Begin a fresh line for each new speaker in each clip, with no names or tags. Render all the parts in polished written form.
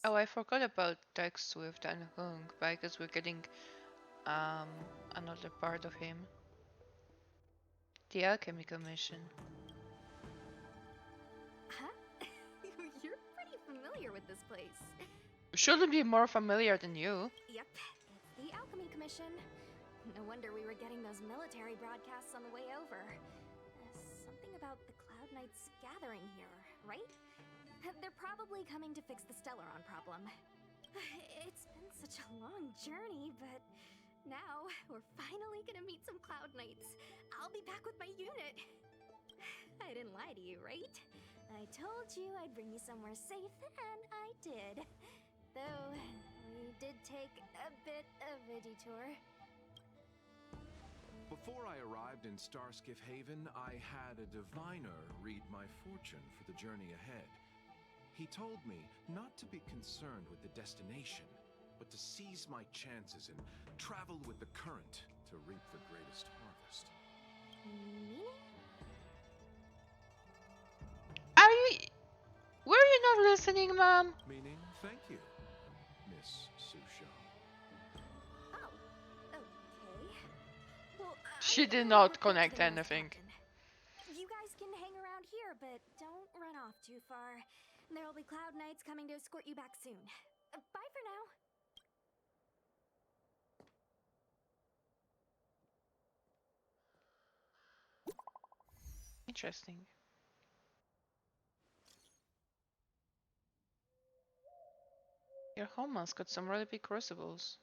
Oh, I forgot about Tex Swift and Hung, because we're getting um another part of him. The alchemical mission.
Huh? You're pretty familiar with this place.
Shouldn't be more familiar than you.
Yep, it's the Alchemy Commission. No wonder we were getting those military broadcasts on the way over. Something about the Cloud Knights gathering here, right? They're probably coming to fix the Stellaron problem. It's been such a long journey, but now we're finally gonna meet some Cloud Knights. I'll be back with my unit. I didn't lie to you, right? I told you I'd bring you somewhere safe, and I did. Though, we did take a bit of a detour.
Before I arrived in Starskiff Haven, I had a diviner read my fortune for the journey ahead. He told me not to be concerned with the destination, but to seize my chances and travel with the current to reap the greatest harvest.
Meaning?
Are you? Were you not listening, Mom?
Meaning, thank you, Miss Susha.
Oh, okay. Well,
She
I'm
did
gonna
not
report to
connect
the nearest
anything.
captain. You guys can hang around here, but don't run off too far. There'll be Cloud Knights coming to escort you back soon. Bye for now.
Interesting. Your homeland's got some really big crucibles.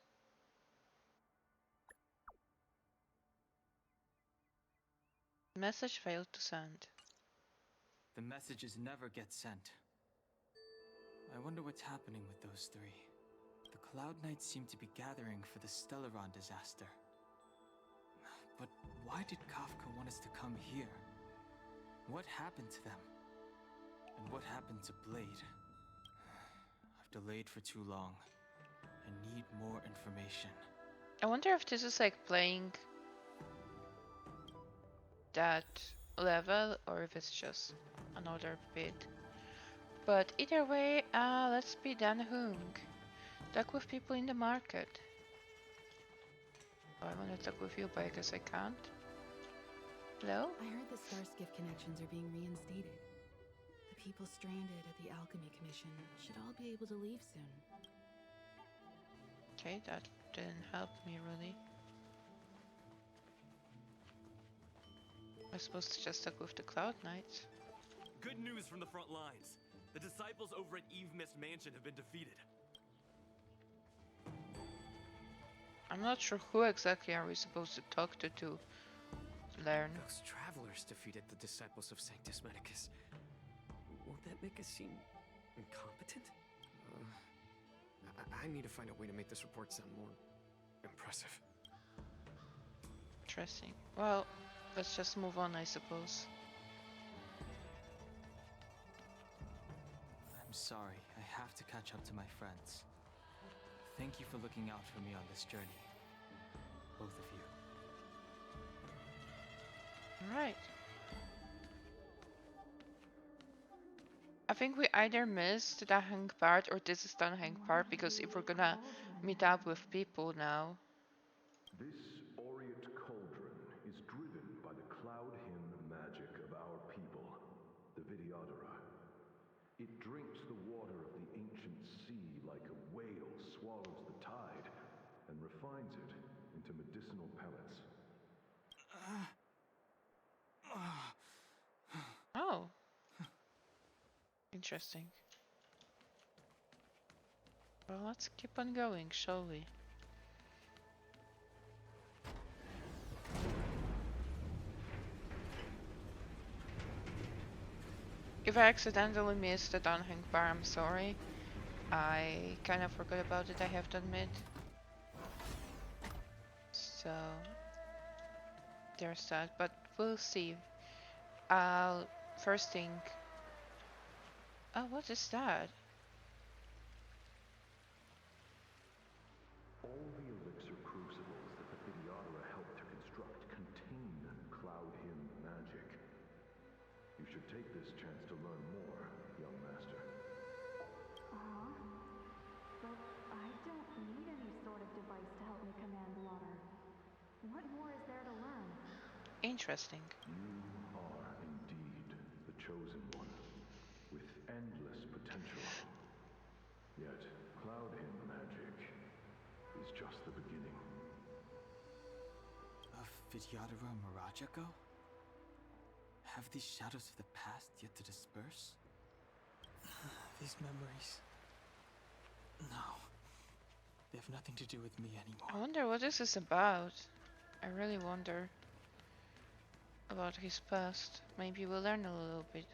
Message failed to send.
The messages never get sent. I wonder what's happening with those three. The Cloud Knights seem to be gathering for the Stellaron disaster. But why did Kafka want us to come here? What happened to them? And what happened to Blade? I've delayed for too long. I need more information.
I wonder if this is like playing that level or if it's just another bit. But either way, let's be Dan Hung. Talk with people in the market. Oh, I want to talk with you, but I guess I can't. Hello?
I heard the Starskiff connections are being reinstated. The people stranded at the Alchemy Commission should all be able to leave soon.
Okay, that didn't help me really. I'm supposed to just talk with the Cloud Knights.
Good news from the front lines. The disciples over at Eve Mist Mansion have been defeated.
I'm not sure who exactly are we supposed to talk to learn.
Those travelers defeated the disciples of Sanctus Medicus. Won't that make us seem incompetent? I need to find a way to make this report sound more impressive.
Interesting. Well, let's just move on, I suppose.
I'm sorry, I have to catch up to my friends. Thank you for looking out for me on this journey. Both of you.
Alright. I think we either missed the hang part or this is the hang part, because if we're gonna meet up with people now.
This aureate cauldron is driven by the cloud hymn magic of our people, the Vidyadhara. It drinks the water of the ancient sea like a whale swallows the tide, and refines it into medicinal pellets.
Oh. Interesting. Well, let's keep on going, shall we? If I accidentally missed the downhang bar, I'm sorry. I kind of forgot about it, I have to admit. So there's that, but we'll see. First thing. Oh, what is that?
All the elixir crucibles that the Vidyadhara helped to construct contain cloud hymn magic. You should take this chance to learn more, young master.
need any sort of device to help me command water. What more is there to learn?
Interesting.
You are indeed the chosen one, with endless potential. Yet, Cloud Hymn magic is just the beginning.
Of Vidyadhara Mirajago? Have these shadows of the past yet to disperse? These memories... No. They have nothing to do with me
I
anymore.
wonder what this is about. I really wonder about his past. Maybe we'll learn a little bit.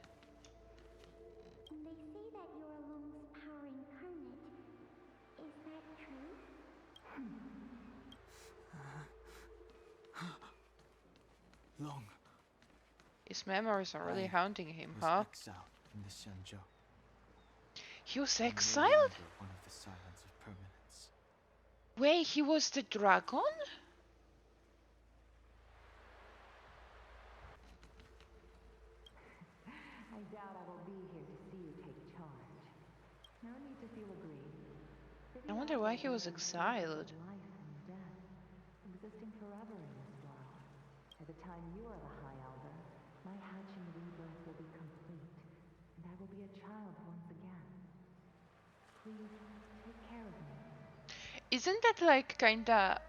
They say that you're Lung's power incarnate. Is that true?
Long.
His memories are really
I
haunting him,
was
huh?
exiled in the Shenzhou.
He was
I'm no
exiled?
longer one of the Silence of Permanence.
Wait, he was the dragon?
I doubt I will be here to see you take charge. No need to feel aggrieved.
I wonder why he was exiled.
Life and death, existing forever in this world. By the time you are the High Elder, my hatching rebirth will be complete, and I will be a child once again. Please take care of me.
Isn't that like kinda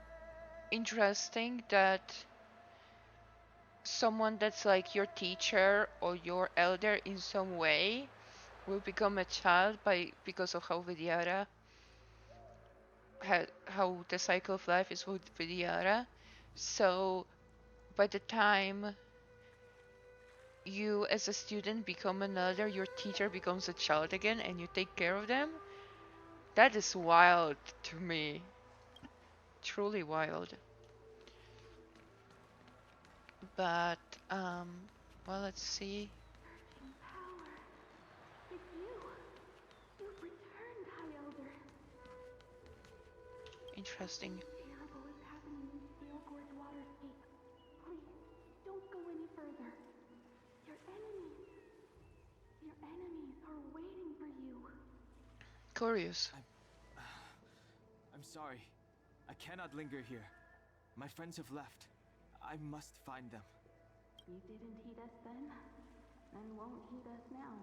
interesting that someone that's like your teacher or your elder in some way will become a child because of how Vidyara how the cycle of life is with Vidyara. So by the time you as a student become an elder, your teacher becomes a child again and you take care of them. That is wild to me. Truly wild. But well, let's see.
Searching power. It's you. You've returned, High Elder.
Interesting.
Terrible is happening in Steel Gorge Waterscape. Please, don't go any further. Your enemies are waiting for you.
Curious.
I'm sorry. I cannot linger here. My friends have left. I must find them.
You didn't heed us then, and won't heed us now.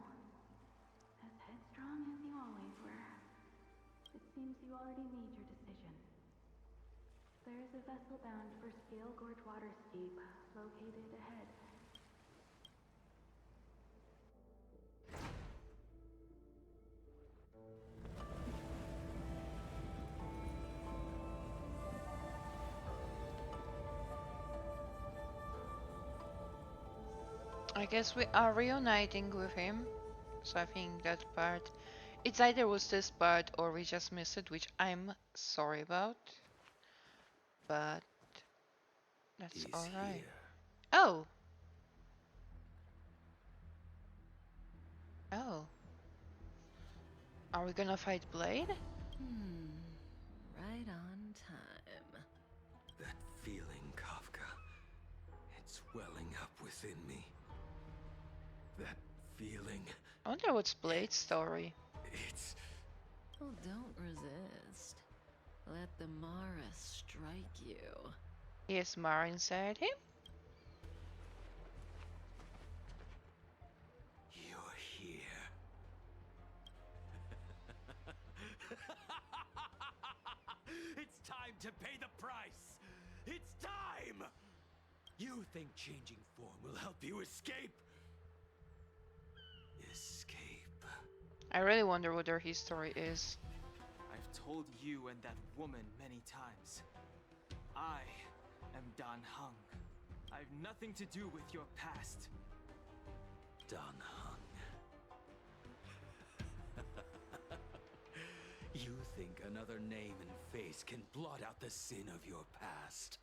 As headstrong as you always were. It seems you already made your decision. There is a vessel bound for Scale Gorge Waterscape, located ahead.
I guess we are reuniting with him. So I think that part, it's either was this part or we just missed it, which I'm sorry about. But that's alright. Oh! Oh. Are we gonna fight Blade?
Right on time.
That feeling, Kafka. It's welling up within me. That feeling.
I wonder what's Blade's story.
It's...
Oh, don't resist. Let the Mara strike you.
He has Mara inside him?
You're here.
It's time to pay the price! It's time!
You think changing form will help you escape? Escape.
I really wonder what their history is.
I've told you and that woman many times. I am Dan Heng. I have nothing to do with your past.
Dan Heng. You think another name and face can blot out the sin of your past?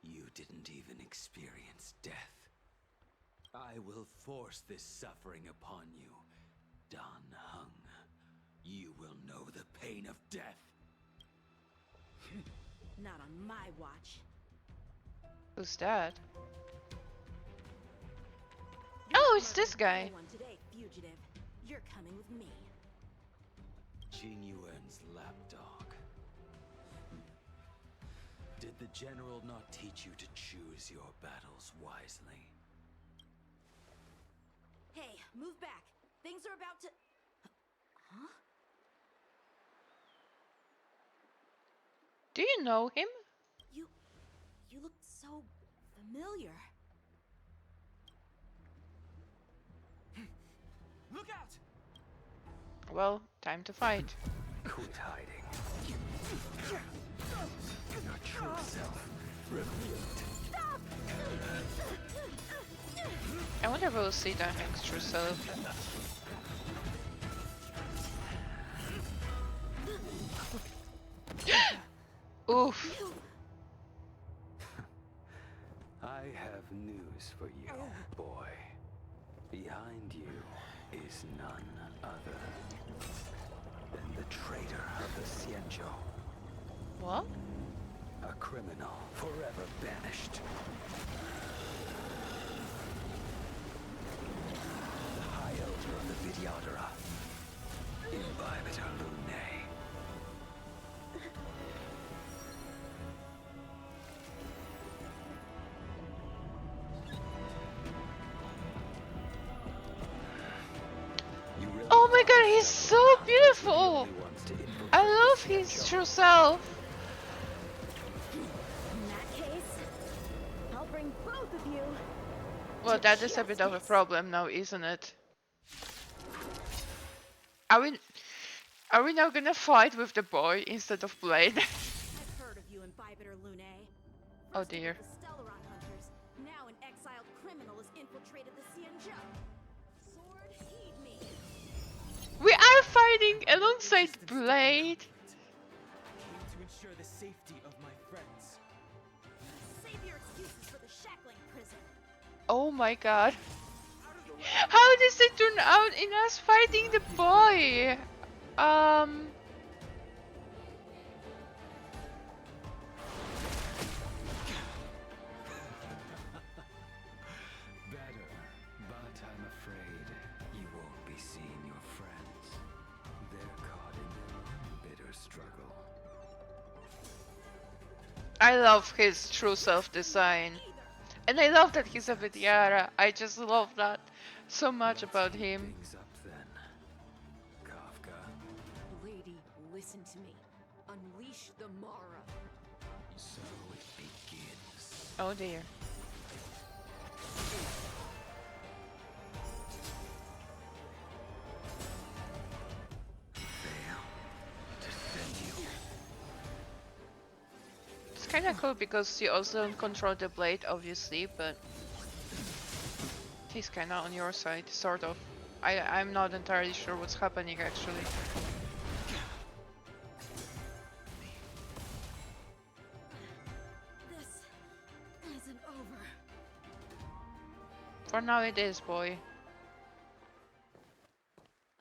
You didn't even experience death. I will force this suffering upon you, Dan Heng. You will know the pain of death.
Not on my watch.
Who's that? Oh, it's this guy.
One today, fugitive. You're coming with me.
Jing Yuan's lapdog. Did the general not teach you to choose your battles wisely?
Hey, move back. Things are about to... Huh?
Do you know him?
You look so familiar.
Look out!
Well, time to fight.
Quit hiding. Your true self revealed.
I wonder if we'll see that Hank's true self. Oof.
I have news for you, boy. Behind you is none other than the traitor of the Xianzhou.
What?
A criminal forever banished. The High Elder of the Vidyadhara. Imbibitor Lunae.
Oh my god, he's so beautiful! I love his true self.
In that case, I'll bring both of you.
Well, that is a bit of a problem now, isn't it? Are we now gonna fight with the boy instead of Blade?
I've heard of you, Imbibitor Lunae.
Oh dear.
The Stellaron hunters, now an exiled criminal has infiltrated the Xianzhou. Sword, heed me.
We are fighting alongside Blade.
Came to ensure the safety of my friends.
Save your excuses for the shackling prison.
Oh my god. How does it turn out in us fighting the boy?
Better, but I'm afraid you won't be seeing your friends. They're caught in their own bitter struggle.
I love his true self design. And I love that he's a Vidyara. I just love that so much about him.
Things up then, Kafka.
Lady, listen to me. Unleash the Mara.
So it begins.
Oh dear.
Fail to send you.
It's kinda cool because you also don't control the blade, obviously, but he's kinda on your side, sort of. I'm not entirely sure what's happening actually.
This isn't over.
For now it is, boy.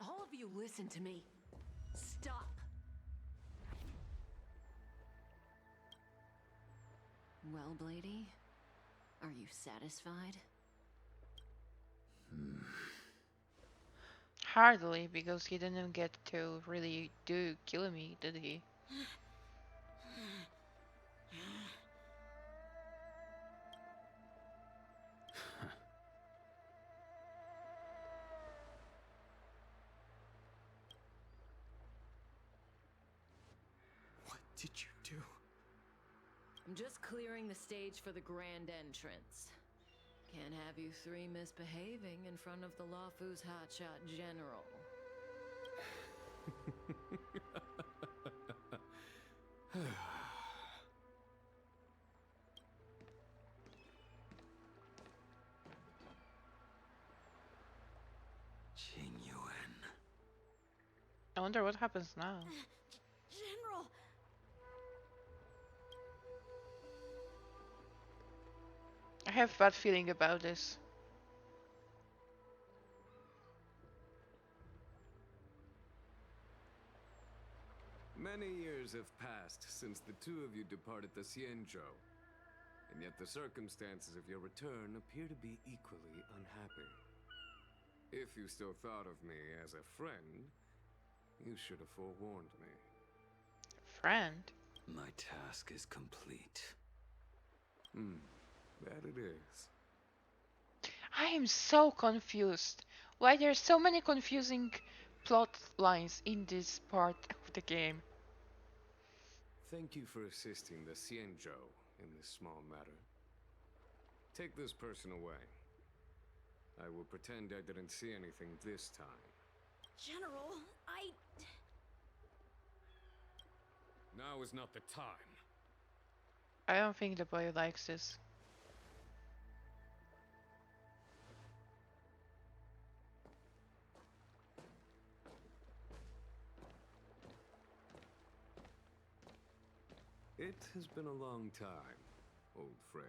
All of you listen to me. Stop. Well, Blady, are you satisfied?
Hardly, because he didn't get to really do kill me, did he?
What did you do?
I'm just clearing the stage for the grand entrance. Can't have you three misbehaving in front of the Lafu's hotshot general.
Jing Yuan.
I wonder what happens now.
General!
I have a bad feeling about this.
Many years have passed since the two of you departed the Xianzhou, and yet the circumstances of your return appear to be equally unhappy. If you still thought of me as a friend,
You should have forewarned me.
Friend.
My task is complete.
That it is.
I am so confused. Why there's so many confusing plot lines in this part of the game?
Thank you for assisting the Xianzhou in this small matter. Take this person away. I will pretend I didn't see anything this time.
General,
Now is not the time.
I don't think the boy likes this.
It has been a long time, old friend.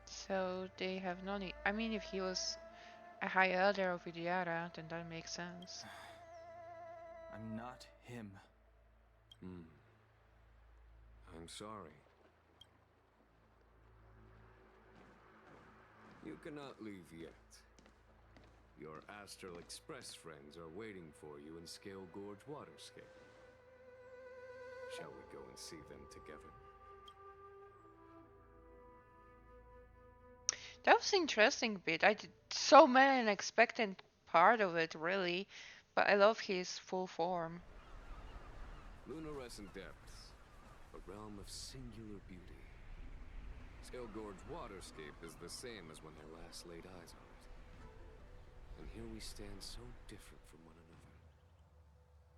So they have no need. I mean, if he was a high elder of Idiara, then that makes sense.
I'm not him.
I'm sorry. You cannot leave yet. Your Astral Express friends are waiting for you in Scale Gorge Waterscape. Shall we go and see them together?
That was an interesting bit. I did so many unexpected part of it, really. But I love his full form.
Lunarescent Depths, a realm of singular beauty. Scale Gorge Waterscape is the same as when I last laid eyes on it. And here we stand so different from one another.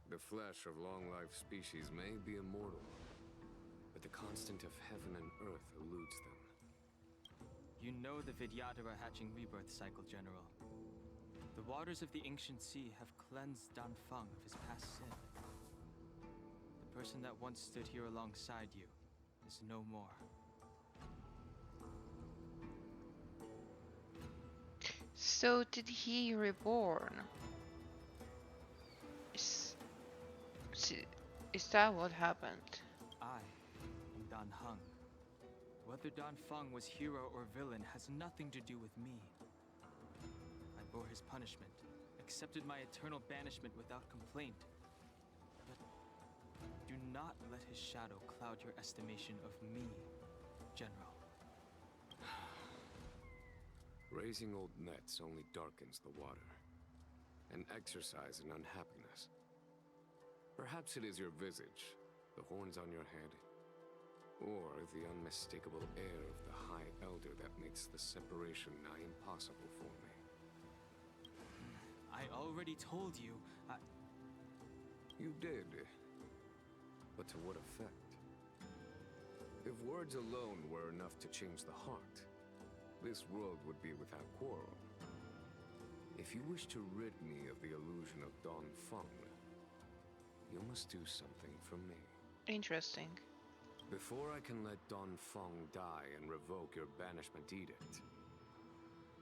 The flesh of long-lived species may be immortal, but the constant of heaven and earth eludes them.
You know the Vidyadhara hatching rebirth cycle, General. The waters of the ancient sea have cleansed Danfeng of his past sin. The person that once stood here alongside you is no more.
So did he reborn? Is, is that what happened?
I am Dan Heng. Whether Danfeng was hero or villain has nothing to do with me. I bore his punishment, accepted my eternal banishment without complaint. But do not let his shadow cloud your estimation of me, General.
Raising old nets only darkens the water, an exercise in unhappiness. Perhaps it is your visage, the horns on your head, or the unmistakable air of the High Elder that makes the separation nigh impossible for me.
I already told you,
You did. But to what effect? If words alone were enough to change the heart, this world would be without quarrel. If you wish to rid me of the illusion of Danfeng, you must do something for me.
Interesting.
Before I can let Danfeng die and revoke your banishment edict,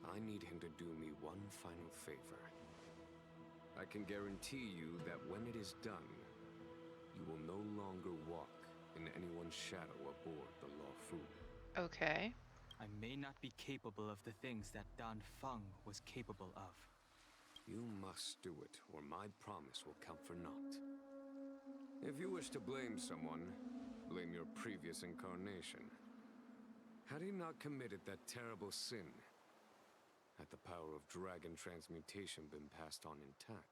I need him to do me one final favor. I can guarantee you that when it is done, you will no longer walk in anyone's shadow aboard the Luofu.
Okay.
I may not be capable of the things that Danfeng was capable of.
You must do it, or my promise will count for naught. If you wish to blame someone, blame your previous incarnation. Had he not committed that terrible sin, had the power of dragon transmutation been passed on intact,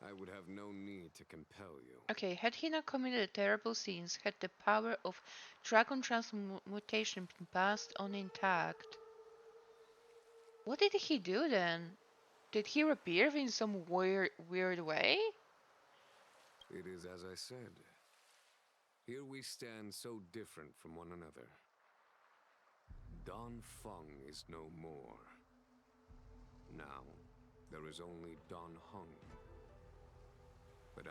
I would have no need to compel you.
Okay, had he not committed terrible sins, had the power of dragon transmutation been passed on intact, what did he do then? Did he reappear in some weird way?
It is as I said. Here we stand so different from one another. Danfeng is no more. Now, there is only Dan Heng. But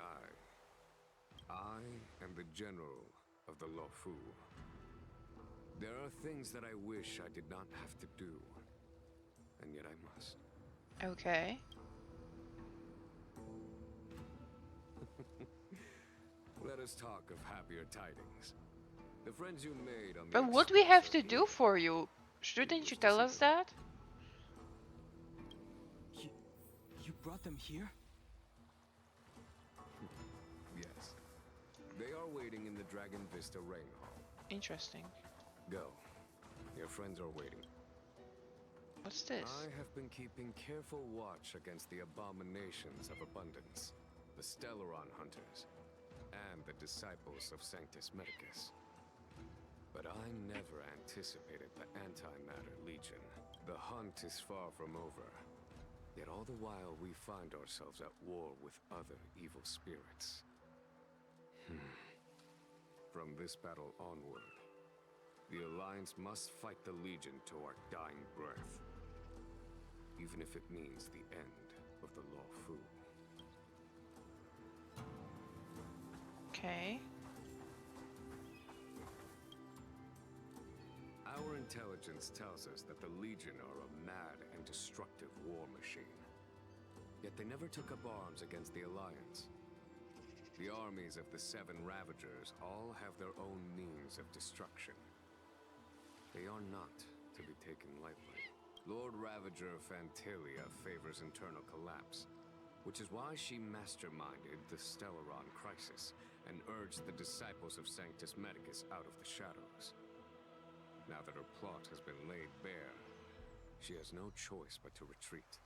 I am the general of the Luofu. There are things that I wish I did not have to do, and yet I must.
Okay.
Let us talk of happier tidings. The friends you made on the
But what we have
Express
to
are
do
here.
for you? Shouldn't
wish
you
to
tell
see
us
them.
that?
You brought them here?
Yes. They are waiting in the Dragon Vista Rain Hall.
Interesting.
Go. Your friends are waiting.
What's this?
I have been keeping careful watch against the abominations of abundance, the Stellaron hunters, and the disciples of Sanctus Medicus. But I never anticipated the Antimatter Legion. The hunt is far from over. Yet all the while we find ourselves at war with other evil spirits. From this battle onward, the Alliance must fight the Legion to our dying breath. Even if it means the end of the Law Fu.
Okay.
Our intelligence tells us that the Legion are a mad and destructive war machine. Yet they never took up arms against the Alliance. The armies of the Seven Ravagers all have their own means of destruction. They are not to be taken lightly. Lord Ravager Fantilia favors internal collapse, which is why she masterminded the Stellaron crisis and urged the disciples of Sanctus Medicus out of the shadows. Now that her plot has been laid bare, she has no choice but to retreat.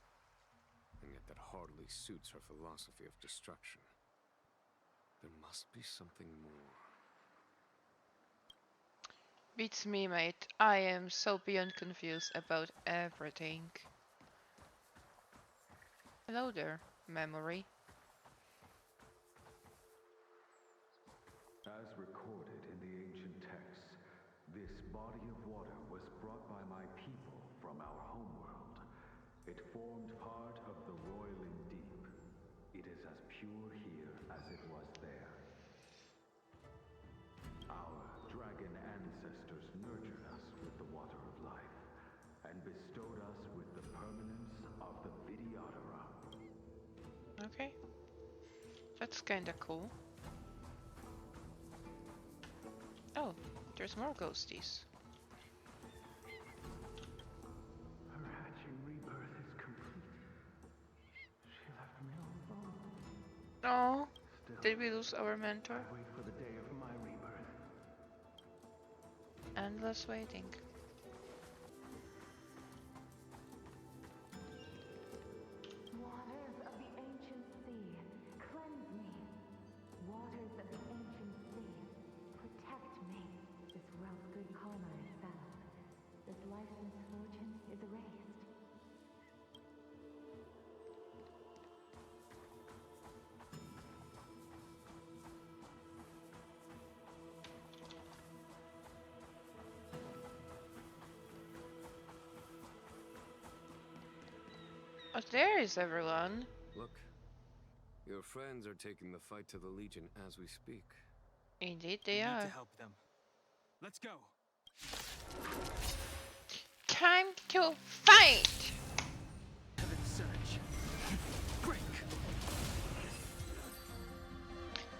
And yet that hardly suits her philosophy of destruction. There must be something more.
Beats me, mate. I am so beyond confused about everything. Hello there, memory.
As recorded in the ancient texts, this body of water was brought by my people from our homeworld. It formed part of the roiling deep. It is as pure here as it was there. Our dragon ancestors nurtured us with the water of life, and bestowed us with the permanence of the Vidyadhara.
Okay. That's kinda cool. Oh, there's more ghosties.
Her hatching rebirth is complete. She left me all alone.
Oh,
Still,
did we lose our mentor?
I wait for the day of my rebirth.
Endless waiting.
Waters of the ancient sea, cleanse me. Waters of the ancient sea, protect me. This world's good karma is settled. This life's misfortune is erased.
Oh, there is everyone.
Look, your friends are taking the fight to the Legion as we speak.
Indeed,
We
they
need
are.
to help them. Let's go.
Time to fight!
Heaven surge. Break.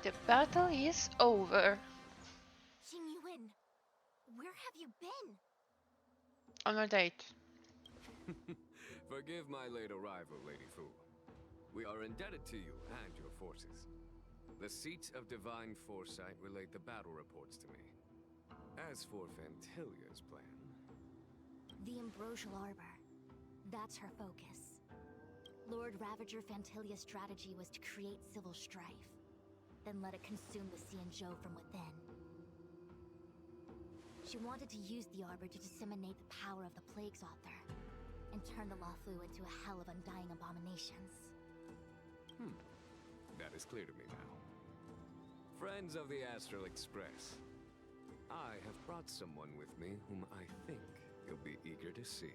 The battle is over.
Xingyuan, where have you been?
On a date.
Forgive my late arrival, Lady Fu. We are indebted to you and your forces. The seats of divine foresight relayed the battle reports to me. As for Fantilia's plan...
The Ambrosial Arbor. That's her focus. Lord Ravager Fantilia's strategy was to create civil strife, then let it consume the Xianzhou from within. She wanted to use the Arbor to disseminate the power of the Plague's Author, and turn the Luofu into a hell of undying abominations.
That is clear to me now. Friends of the Astral Express, I have brought someone with me whom I think you'll be eager to see.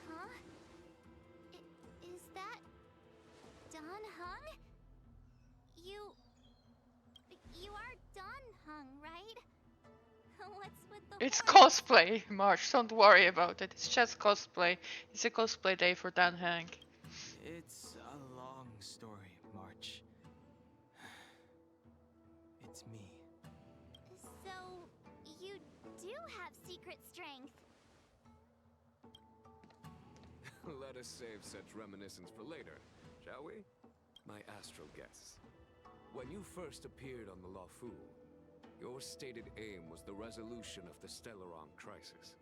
Huh? Is that... Dan Heng? You are Dan Heng, right? What's with the
It's
horns?
cosplay, March. Don't worry about it. It's just cosplay. It's a cosplay day for Dan Heng.
It's a long story, March. It's me.
So, you do have secret
secret strength.
Let us save such reminiscence for later, shall we? My astral guess. When you first appeared on the Lafu, your stated aim was the resolution of the Stellaron crisis.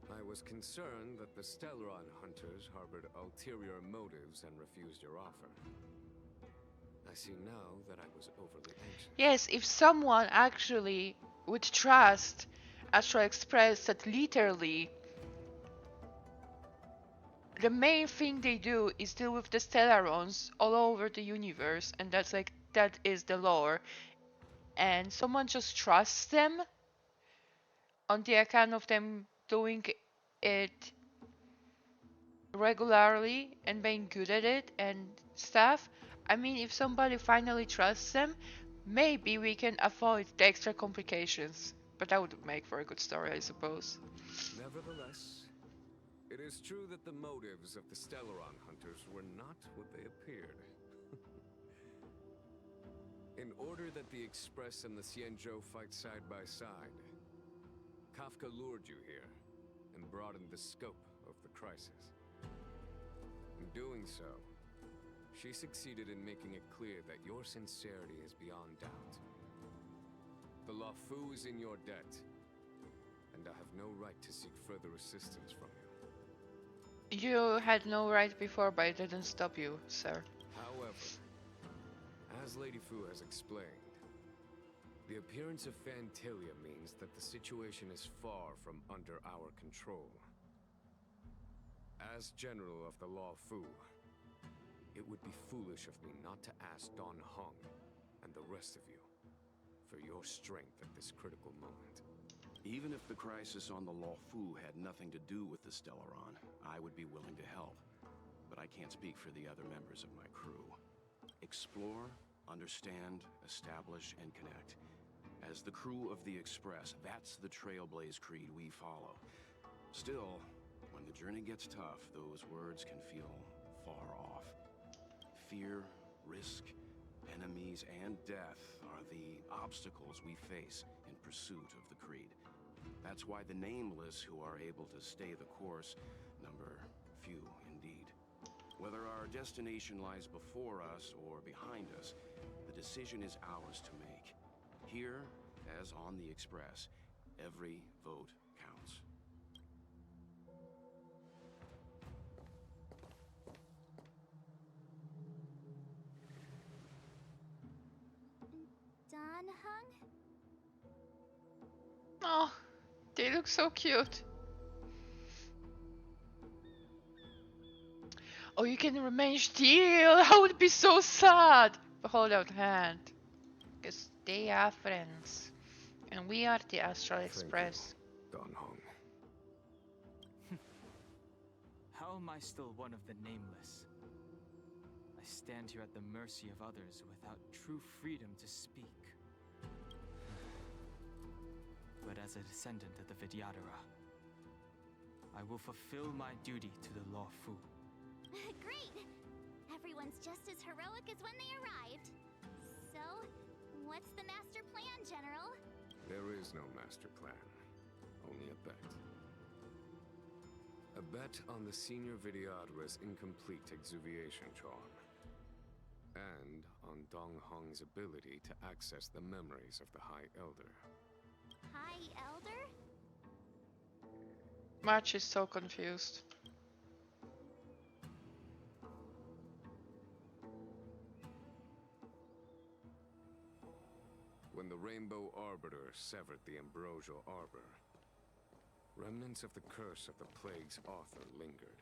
I was concerned that the Stellaron hunters harbored ulterior motives and refused your offer. I see now that I was overly anxious.
Yes, if someone actually would trust Astral Express that literally the main thing they do is deal with the Stellarons all over the universe, and that's like, that is the lore, and someone just trusts them on the account of them doing it regularly and being good at it and stuff. I mean, if somebody finally trusts them, maybe we can avoid the extra complications. But that would make for a good story, I suppose.
Nevertheless, it is true that the motives of the Stellaron hunters were not what they appeared. In order that the Express and the Xianzhou fight side by side, Kafka lured you here and broadened the scope of the crisis. In doing so, she succeeded in making it clear that your sincerity is beyond doubt. The Lafu is in your debt, and I have no right to seek further assistance from you.
You had no right before, but it didn't stop you, sir.
However, as Lady Fu has explained, the appearance of Phantilia means that the situation is far from under our control. As General of the Lafu, it would be foolish of me not to ask Dan Heng and the rest of you for your strength at this critical moment.
Even if the crisis on the Lafu had nothing to do with the Stellaron, I would be willing to help. But I can't speak for the other members of my crew. Explore, understand, establish, and connect. As the crew of the Express, that's the Trailblaze creed we follow. Still, when the journey gets tough, those words can feel far off. Fear, risk, enemies, and death are the obstacles we face in pursuit of the creed. That's why the nameless who are able to stay the course number few indeed. Whether our destination lies before us or behind us, the decision is ours to make. Here, as on the Express, every vote counts.
Dan Heng?
Oh, they look so cute. Oh, you can remain still. I would be so sad. But hold out hand. Because they are friends. And we are the Astral Express.
Dan Heng.
How am I still one of the nameless? I stand here at the mercy of others without true freedom to speak. But as a descendant of the Vidyadhara, I will fulfill my duty to the Lafu.
Great! Everyone's just as heroic as when they arrived. So, what's the master plan, General?
There is no master plan, only a bet. A bet on the Senior Vidyadhara's incomplete exuviation charm. And on Dong Hong's ability to access the memories of the High Elder.
High Elder?
March is so confused.
When the Rainbow Arbiter severed the Ambrosial Arbor, remnants of the curse of the Plague's author lingered.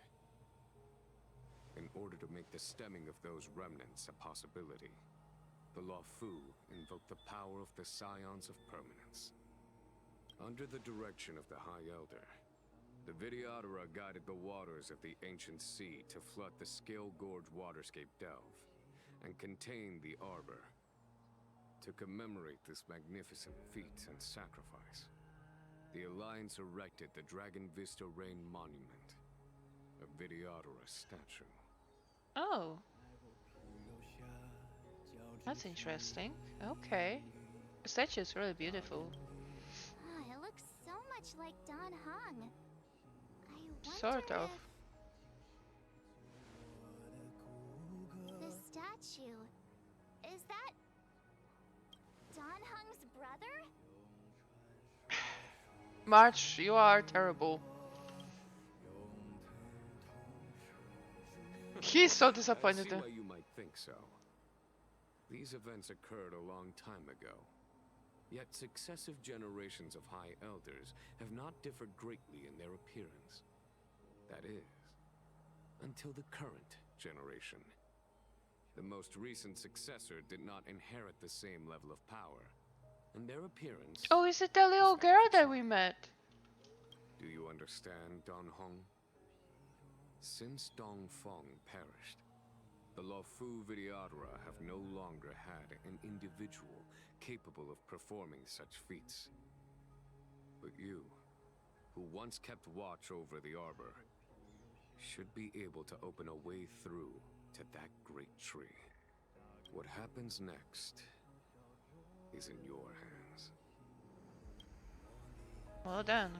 In order to make the stemming of those remnants a possibility, the Lafu invoked the power of the Scions of Permanence. Under the direction of the High Elder, the Vidyadhara guided the waters of the ancient sea to flood the Scale Gorge waterscape delve and contain the Arbor. To commemorate this magnificent feat and sacrifice, the Alliance erected the Dragon Vista Rain Monument, a Vidyadhara statue.
Oh. That's interesting. Okay. The statue is really beautiful.
Oh, it looks so much much like Don Hung. I wonder
Sort of.
if the statue is that Don Hung's brother?
March, you are terrible. He's so
I
disappointed.
see why you might think so. These events occurred a long time ago. Yet successive generations of High Elders have not differed greatly in their appearance. That is, until the current generation. The most recent successor did not inherit the same level of power, and their appearance...
Oh, is it the little girl that we met?
Do you understand, Don Hong? Since Dong Feng perished, the Luofu Vidyadhara have no longer had an individual capable of performing such feats. But you, who once kept watch over the arbor, should be able to open a way through to that great tree. What happens next is in your hands.
Well done.